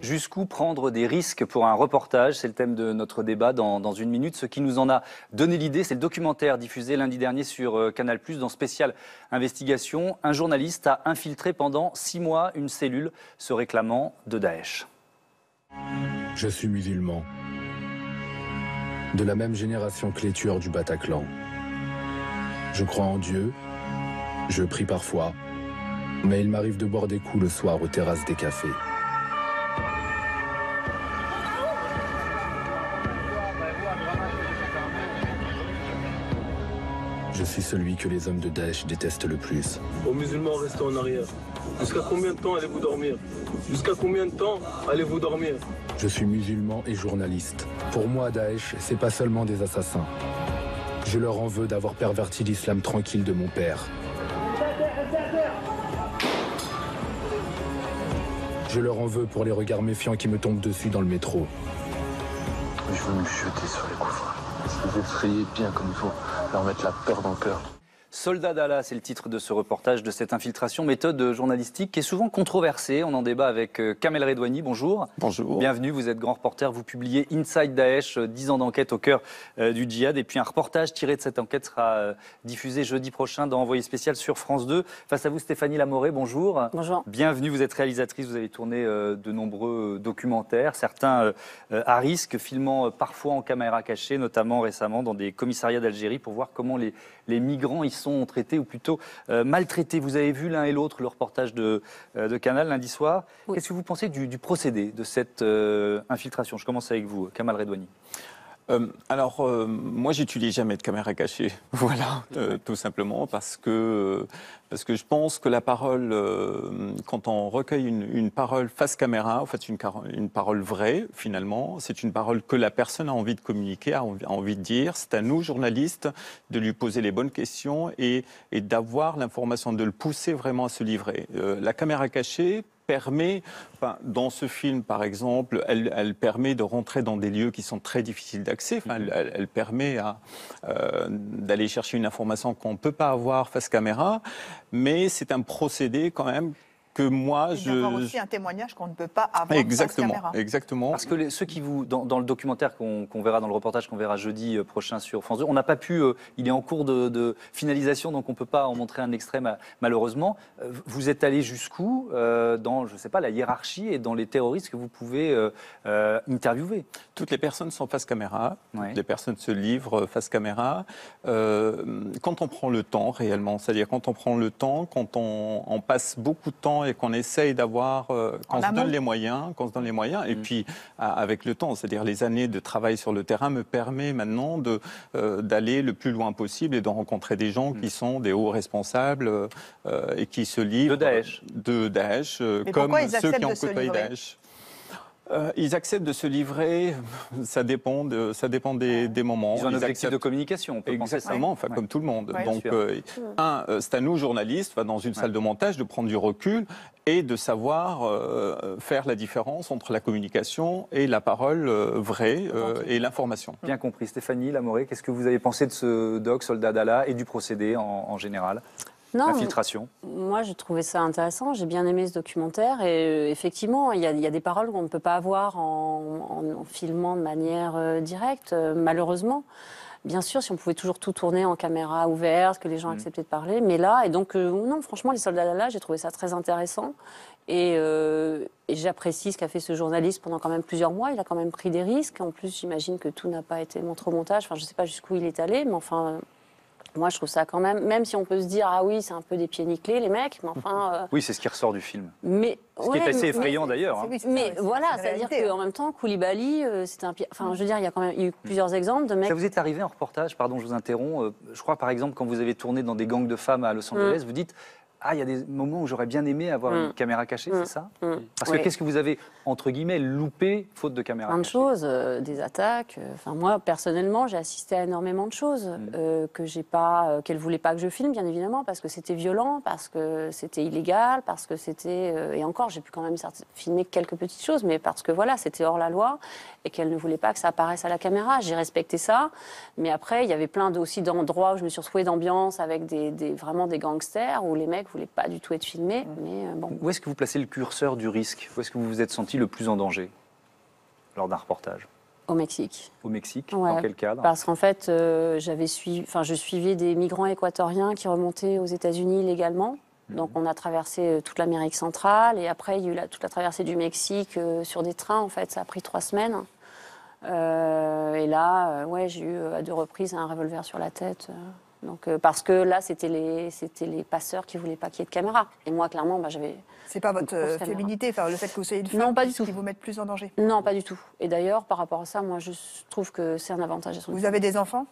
Jusqu'où prendre des risques pour un reportage? C'est le thème de notre débat dans une minute. Ce qui nous en a donné l'idée, c'est le documentaire diffusé lundi dernier sur Canal+, dans Spécial Investigation. Un journaliste a infiltré pendant 6 mois une cellule se réclamant de Daesh. Je suis musulman, de la même génération que les tueurs du Bataclan. Je crois en Dieu, je prie parfois, mais il m'arrive de boire des coups le soir aux terrasses des cafés. Je suis celui que les hommes de Daesh détestent le plus. Aux musulmans, restez en arrière. Jusqu'à combien de temps allez-vous dormir? Jusqu'à combien de temps allez-vous dormir? Je suis musulman et journaliste. Pour moi, Daesh, c'est pas seulement des assassins. Je leur en veux d'avoir perverti l'islam tranquille de mon père. Je leur en veux pour les regards méfiants qui me tombent dessus dans le métro. Je veux me jeter sur les couffres. Les effrayer bien comme il faut, leur mettre la peur dans le cœur. Soldat d'Allah, c'est le titre de ce reportage, de cette infiltration, méthode journalistique qui est souvent controversée. On en débat avec Kamel Redouani. Bonjour. Bonjour. Bienvenue, vous êtes grand reporter. Vous publiez Inside Daesh, 10 ans d'enquête au cœur du djihad. Et puis un reportage tiré de cette enquête sera diffusé jeudi prochain dans Envoyé spécial sur France 2. Face à vous, Stéphanie Lamoré, bonjour. Bonjour. Bienvenue, vous êtes réalisatrice, vous avez tourné de nombreux documentaires, certains à risque, filmant parfois en caméra cachée, notamment récemment dans des commissariats d'Algérie pour voir comment les migrants y sont traités ou plutôt maltraités. Vous avez vu l'un et l'autre le reportage de Canal lundi soir. Oui. Qu'est-ce que vous pensez du procédé de cette infiltration? Je commence avec vous, Kamel Redouani. Moi, j'utilise jamais de caméra cachée, voilà, tout simplement parce que je pense que la parole, quand on recueille une parole face caméra, en fait, une parole vraie, finalement, c'est une parole que la personne a envie de communiquer, a envie de dire. C'est à nous, journalistes, de lui poser les bonnes questions et d'avoir l'information, de le pousser vraiment à se livrer. La caméra cachée permet, dans ce film par exemple, elle permet de rentrer dans des lieux qui sont très difficiles d'accès. Elle permet d'aller chercher une information qu'on ne peut pas avoir face caméra, mais c'est un procédé quand même que moi, d'avoir aussi un témoignage qu'on ne peut pas avoir face caméra. Exactement. Parce que ceux qui vous, dans le documentaire qu'on verra, dans le reportage qu'on verra jeudi prochain sur France 2, on n'a pas pu, il est en cours de finalisation, donc on ne peut pas en montrer un extrait malheureusement. Vous êtes allé jusqu'où dans, je ne sais pas, la hiérarchie et dans les terroristes que vous pouvez interviewer? Toutes les personnes sont face caméra, ouais. Toutes les personnes se livrent face caméra. Quand on prend le temps réellement, c'est-à-dire quand on prend le temps, quand on passe beaucoup de temps et qu'on essaye d'avoir, qu'on se donne les moyens, et puis avec le temps, c'est-à-dire les années de travail sur le terrain me permet maintenant d'aller le plus loin possible et de rencontrer des gens qui sont des hauts responsables et qui se livrent de Daesh, comme ceux qui ont côtoyé Daesh. Ils acceptent de se livrer, ça dépend des moments. Ils ont un objectif de communication, on peut penser ça. Exactement, comme tout le monde. Ouais, donc, c'est à nous, journalistes, dans une salle de montage, de prendre du recul et de savoir faire la différence entre la communication et la parole vraie et l'information. Bien compris. Stéphanie Lamoré, qu'est-ce que vous avez pensé de ce doc, Soldat d'Allah, et du procédé en général? Infiltration. Moi, j'ai trouvé ça intéressant. J'ai bien aimé ce documentaire. Et effectivement, il y a des paroles qu'on ne peut pas avoir en filmant de manière directe, malheureusement. Bien sûr, si on pouvait toujours tout tourner en caméra ouverte, que les gens acceptaient de parler. Mais là, et donc, non, franchement, les Soldats d'Allah, j'ai trouvé ça très intéressant. Et j'apprécie ce qu'a fait ce journaliste pendant quand même plusieurs mois. Il a quand même pris des risques. En plus, j'imagine que tout n'a pas été montré au montage. Enfin, je ne sais pas jusqu'où il est allé, mais enfin... Moi, je trouve ça quand même si on peut se dire, ah oui, c'est un peu des pieds nickelés, les mecs, mais enfin... Oui, c'est ce qui ressort du film. Mais, ce qui est assez effrayant, d'ailleurs. Mais voilà, c'est-à-dire qu'en même temps, Koulibaly, c'était un pied... Enfin, je veux dire, il y a eu plusieurs exemples de mecs... Ça vous est arrivé en reportage, pardon, je vous interromps, je crois, par exemple, quand vous avez tourné dans des gangs de femmes à Los Angeles, vous dites... Ah, il y a des moments où j'aurais bien aimé avoir une caméra cachée, c'est ça? Parce que qu'est-ce que vous avez, entre guillemets, loupé, faute de caméra cachée? Plein de choses, des attaques. Enfin, moi, personnellement, j'ai assisté à énormément de choses qu'elle voulait pas que je filme, bien évidemment, parce que c'était violent, parce que c'était illégal, parce que c'était... et encore, j'ai pu quand même filmer quelques petites choses, mais parce que voilà, c'était hors la loi et qu'elle ne voulait pas que ça apparaisse à la caméra. J'ai respecté ça, mais après, il y avait plein aussi d'endroits où je me suis retrouvée d'ambiance avec vraiment des gangsters, où les mecs ne voulait pas du tout être filmé. Mais bon. Où est-ce que vous placez le curseur du risque? Où est-ce que vous vous êtes senti le plus en danger lors d'un reportage? Au Mexique. Au Mexique? Ouais, dans quel cadre? Parce qu'en fait, je suivais des migrants équatoriens qui remontaient aux États-Unis légalement. Donc on a traversé toute l'Amérique centrale et après il y a eu toute la traversée du Mexique sur des trains. En fait, ça a pris 3 semaines. Et là, j'ai eu à 2 reprises un revolver sur la tête. Donc, parce que là, c'était les passeurs qui ne voulaient pas qu'il y ait de caméra. Et moi, clairement, j'avais... C'est pas votre féminité, enfin, le fait que vous soyez une femme Non, pas du tout. qui vous mette plus en danger? Non, pas du tout. Et d'ailleurs, par rapport à ça, moi, je trouve que c'est un avantage. Vous avez des enfants?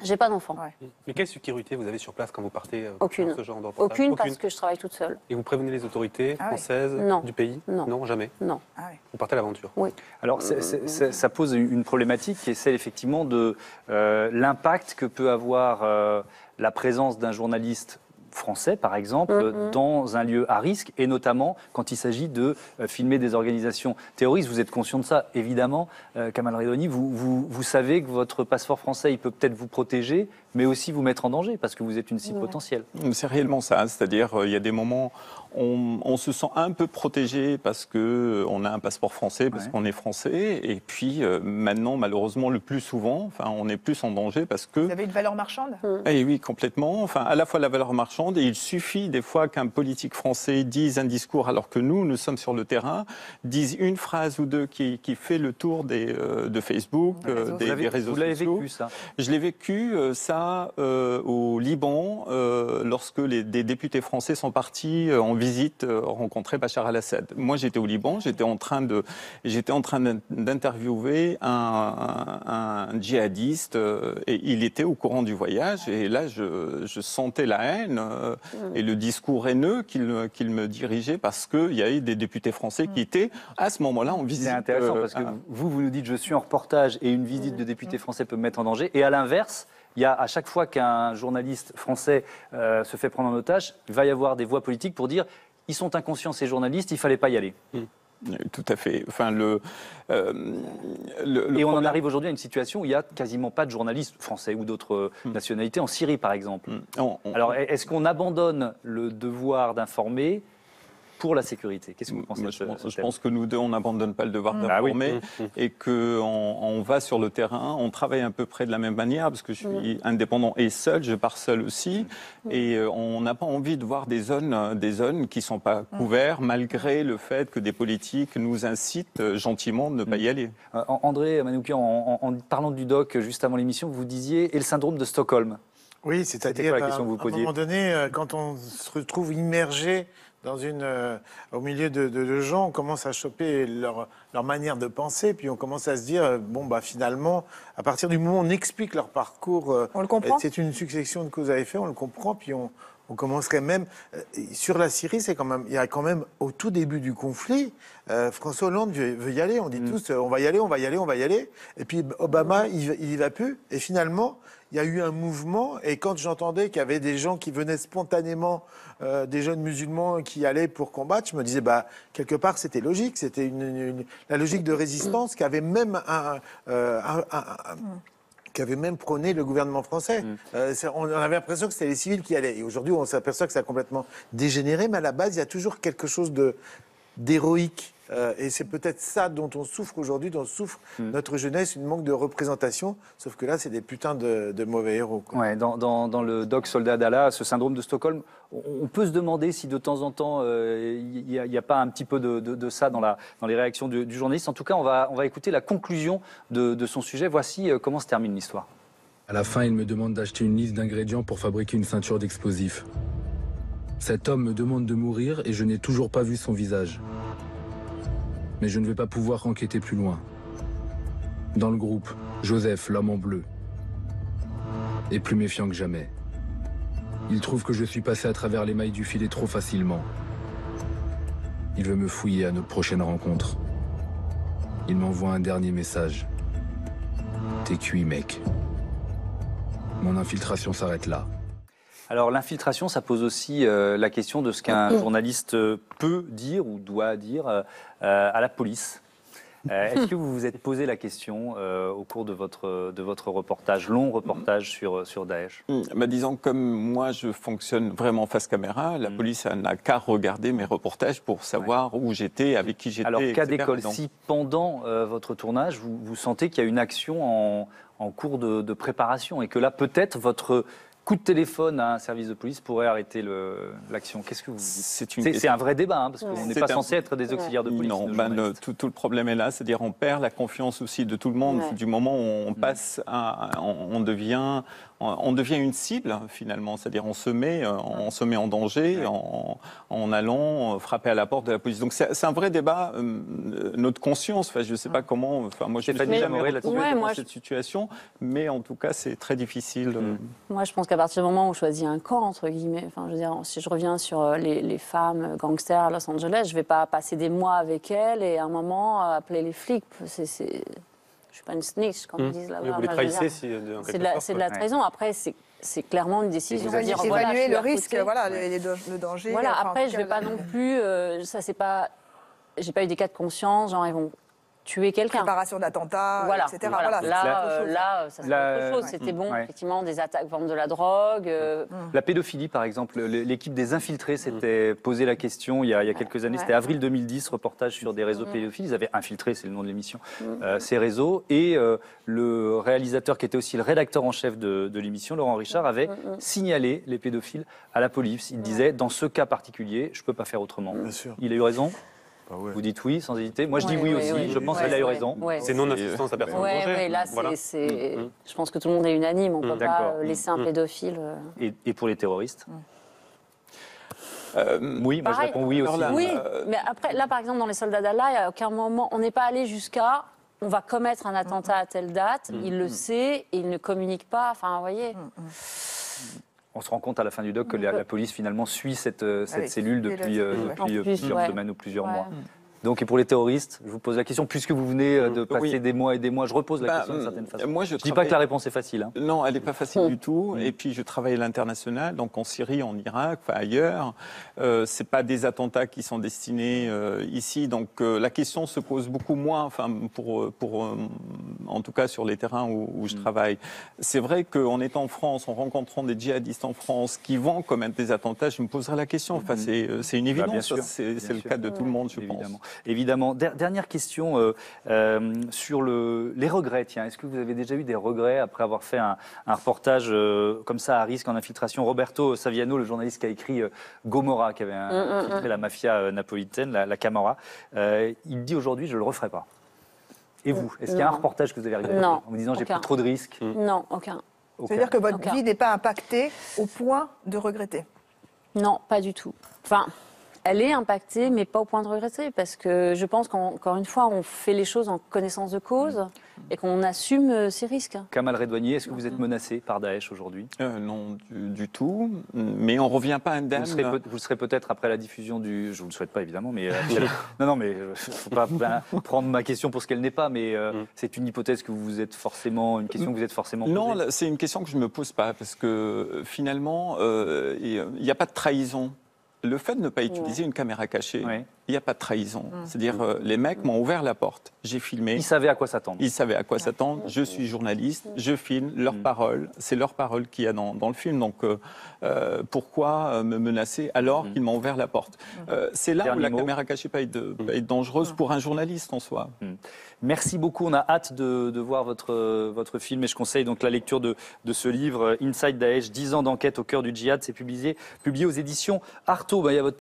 J'ai pas d'enfants. Ouais. Mais quelle sécurité vous avez sur place quand vous partez Aucune. dans ce genre de reportage? Aucune, parce que je travaille toute seule. Et vous prévenez les autorités françaises Non. du pays? Non. Jamais? Non. Ah ouais. Vous partez à l'aventure? Oui. Alors, ça pose une problématique qui est celle, effectivement, de l'impact que peut avoir la présence d'un journaliste français, par exemple, dans un lieu à risque, et notamment quand il s'agit de filmer des organisations terroristes. Vous êtes conscient de ça, évidemment, Kamal Redoni. Vous savez que votre passeport français, il peut peut-être vous protéger, mais aussi vous mettre en danger, parce que vous êtes une cible potentielle. C'est réellement ça, c'est-à-dire il y a des moments on se sent un peu protégé parce qu'on a un passeport français, parce qu'on est français, et puis maintenant, malheureusement, le plus souvent, on est plus en danger parce que... Vous avez une valeur marchande? Eh oui, complètement. À la fois la valeur marchande, et il suffit des fois qu'un politique français dise un discours alors que nous sommes sur le terrain, dise une phrase ou deux qui fait le tour de Facebook, des réseaux sociaux. Vous l'avez vécu, ça? Je l'ai vécu, ça, au Liban, lorsque des députés français sont partis en visite rencontrer Bachar al-Assad. Moi, j'étais au Liban, j'étais en train d'interviewer un djihadiste et il était au courant du voyage et là, je sentais la haine et le discours haineux qu'il me dirigeait parce qu'il y avait des députés français qui étaient à ce moment-là en visite. C'est intéressant parce que vous nous dites je suis en reportage et une visite de députés français peut me mettre en danger, et à l'inverse, il y a, à chaque fois qu'un journaliste français se fait prendre en otage, il va y avoir des voix politiques pour dire ils sont inconscients ces journalistes, il ne fallait pas y aller. Tout à fait. Et on en arrive aujourd'hui à une situation où il n'y a quasiment pas de journalistes français ou d'autres nationalités, en Syrie par exemple. Alors est-ce qu'on abandonne le devoir d'informer pour la sécurité? Qu'est-ce que vous pensez de ce Je pense que nous deux, on n'abandonne pas le devoir d'informer et qu'on va sur le terrain, on travaille à peu près de la même manière parce que je suis indépendant et seul, je pars seul aussi et on n'a pas envie de voir des zones qui ne sont pas couvertes malgré le fait que des politiques nous incitent gentiment de ne pas y aller. André Manoukian, en parlant du doc juste avant l'émission, vous disiez et le syndrome de Stockholm. Oui, c'est-à-dire à un posiez moment donné, quand on se retrouve immergé au milieu de gens, on commence à choper leur manière de penser, puis on commence à se dire, finalement, à partir du moment où on explique leur parcours, on le comprend. C'est une succession de cause à effet, on le comprend, puis on commencerait même... sur la Syrie, il y a quand même, au tout début du conflit, François Hollande veut y aller, on dit tous, on va y aller, et puis Obama, il y va plus, et finalement... Il y a eu un mouvement, et quand j'entendais qu'il y avait des gens qui venaient spontanément, des jeunes musulmans qui allaient pour combattre, je me disais, quelque part, c'était logique. C'était la logique de résistance qu'avait même prôné le gouvernement français. On avait l'impression que c'était les civils qui allaient. Et aujourd'hui, on s'aperçoit que ça a complètement dégénéré, mais à la base, il y a toujours quelque chose d'héroïque. Et c'est peut-être ça dont on souffre aujourd'hui, dont souffre notre jeunesse, une manque de représentation. Sauf que là, c'est des putains de mauvais héros, quoi. Ouais, dans le doc Soldat d'Allah, ce syndrome de Stockholm, on peut se demander si de temps en temps, il n'y a pas un petit peu de ça dans les réactions du journaliste. En tout cas, on va écouter la conclusion de son sujet. Voici comment se termine l'histoire. À la fin, il me demande d'acheter une liste d'ingrédients pour fabriquer une ceinture d'explosifs. Cet homme me demande de mourir et je n'ai toujours pas vu son visage. Mais je ne vais pas pouvoir enquêter plus loin. Dans le groupe, Joseph, l'homme en bleu, est plus méfiant que jamais. Il trouve que je suis passé à travers les mailles du filet trop facilement. Il veut me fouiller à notre prochaine rencontre. Il m'envoie un dernier message. T'es cuit, mec. Mon infiltration s'arrête là. Alors l'infiltration, ça pose aussi la question de ce qu'un journaliste peut dire ou doit dire à la police. Est-ce que vous vous êtes posé la question au cours de votre reportage, long reportage sur Daesh? Disons, comme moi je fonctionne vraiment face caméra, la police n'a qu'à regarder mes reportages pour savoir où j'étais, avec qui j'étais. Alors, cas etc. d'école, si pendant votre tournage, vous sentez qu'il y a une action en cours de préparation et que là, peut-être, votre coup de téléphone à un service de police pourrait arrêter l'action. Qu'est-ce que vous dites? C'est un vrai débat, hein, parce qu'on n'est pas censé être des auxiliaires de police. Non, tout le problème est là, c'est-à-dire on perd la confiance aussi de tout le monde. Du moment où on passe on devient une cible finalement, c'est-à-dire on se met en danger en allant frapper à la porte de la police. Donc c'est un vrai débat, notre conscience. Enfin, je ne sais pas comment. Enfin, moi je ne suis jamais retrouvé dans cette situation, mais en tout cas c'est très difficile. Moi je pense qu'à partir du moment où on choisit un camp entre guillemets, enfin je veux dire, si je reviens sur les femmes gangsters à Los Angeles, je ne vais pas passer des mois avec elles et à un moment appeler les flics. Je ne suis pas une snitch, comme ils disent là-bas. Vous les trahissez, c'est de la trahison. Après, c'est clairement une décision. Vous dire, évaluer le risque, voilà, le danger. Voilà, après, je ne vais pas non plus... ça, c'est pas... J'ai pas eu des cas de conscience, genre, ils vont tuer quelqu'un. Préparation d'attentats, voilà, etc. Voilà. Là, ça serait autre chose. Ouais. C'était bon, effectivement, des attaques, vendre de la drogue. La pédophilie, par exemple, l'équipe des infiltrés s'était posé la question il y a quelques années. C'était avril 2010, reportage sur des réseaux pédophiles. Ils avaient infiltré, c'est le nom de l'émission, ces réseaux. Et le réalisateur, qui était aussi le rédacteur en chef de l'émission, Laurent Richard, avait signalé les pédophiles à la police. Il disait, dans ce cas particulier, je ne peux pas faire autrement. Bien sûr. Il a eu raison. Ah ouais. Vous dites oui, sans hésiter. Moi, je dis oui aussi. Je pense qu'il a eu raison. C'est non-assistance à personne en danger. Oui, là, je pense que tout le monde est unanime. On ne peut pas laisser un pédophile... Et pour les terroristes oui, moi je réponds oui aussi. Oui, mais après, là, par exemple, dans les soldats d'Allah, il n'y a aucun moment... On n'est pas allé jusqu'à... On va commettre un attentat à telle date. Il le sait et il ne communique pas. Enfin, vous voyez... On se rend compte à la fin du doc que la police finalement suit cette cellule depuis plusieurs semaines ou plusieurs mois. Donc, et pour les terroristes, je vous pose la question, puisque vous venez de passer des mois et des mois, je repose la question d'une certaine façon. Moi, je ne dis pas que la réponse est facile. Hein. Non, elle n'est pas facile du tout. Et puis, je travaille à l'international, donc en Syrie, en Irak, enfin ailleurs. Ce n'est pas des attentats qui sont destinés ici. Donc, la question se pose beaucoup moins, enfin, en tout cas sur les terrains où je travaille. C'est vrai qu'en étant en France, en rencontrant des djihadistes en France qui vont commettre des attentats, je me poserai la question. Enfin, c'est une évidence. C'est le cas de tout le monde, je pense. Évidemment. Dernière question sur les regrets. Tiens, est-ce que vous avez déjà eu des regrets après avoir fait un reportage comme ça à risque en infiltration? Roberto Saviano, le journaliste qui a écrit Gomorra, qui avait infiltré la mafia napolitaine, la Camorra, il dit aujourd'hui je ne le referai pas. Et vous, est-ce qu'il y a un reportage que vous avez regretté en vous disant j'ai pris trop de risques? Non, aucun. C'est-à-dire que votre vie n'est pas impactée au point de regretter? Non, pas du tout. Enfin... Elle est impactée, mais pas au point de regretter, parce que je pense qu'encore une fois, on fait les choses en connaissance de cause et qu'on assume ces risques. Kamal Redouani, est-ce que vous êtes menacé par Daesh aujourd'hui? Non, du tout. Mais on ne revient pas indemne. Vous le serez peut-être après la diffusion du... Je ne vous le souhaite pas, évidemment, mais... non, mais il ne faut pas prendre ma question pour ce qu'elle n'est pas, mais c'est une hypothèse que vous êtes forcément... Une question que vous êtes forcément posée. Non, c'est une question que je ne me pose pas, parce que finalement, il n'y a pas de trahison. Le fait de ne pas utiliser une caméra cachée, il n'y a pas de trahison. C'est-à-dire, les mecs m'ont ouvert la porte, j'ai filmé. Ils savaient à quoi s'attendre. Ils savaient à quoi s'attendre. Je suis journaliste, je filme leurs paroles. C'est leurs paroles qu'il y a dans le film. Donc, pourquoi me menacer alors qu'ils m'ont ouvert la porte? C'est là où la caméra cachée peut être dangereuse pour un journaliste en soi. Merci beaucoup. On a hâte de voir votre film et je conseille donc la lecture de ce livre, Inside Daesh, 10 ans d'enquête au cœur du djihad. C'est publié aux éditions Artaud. Il y a votre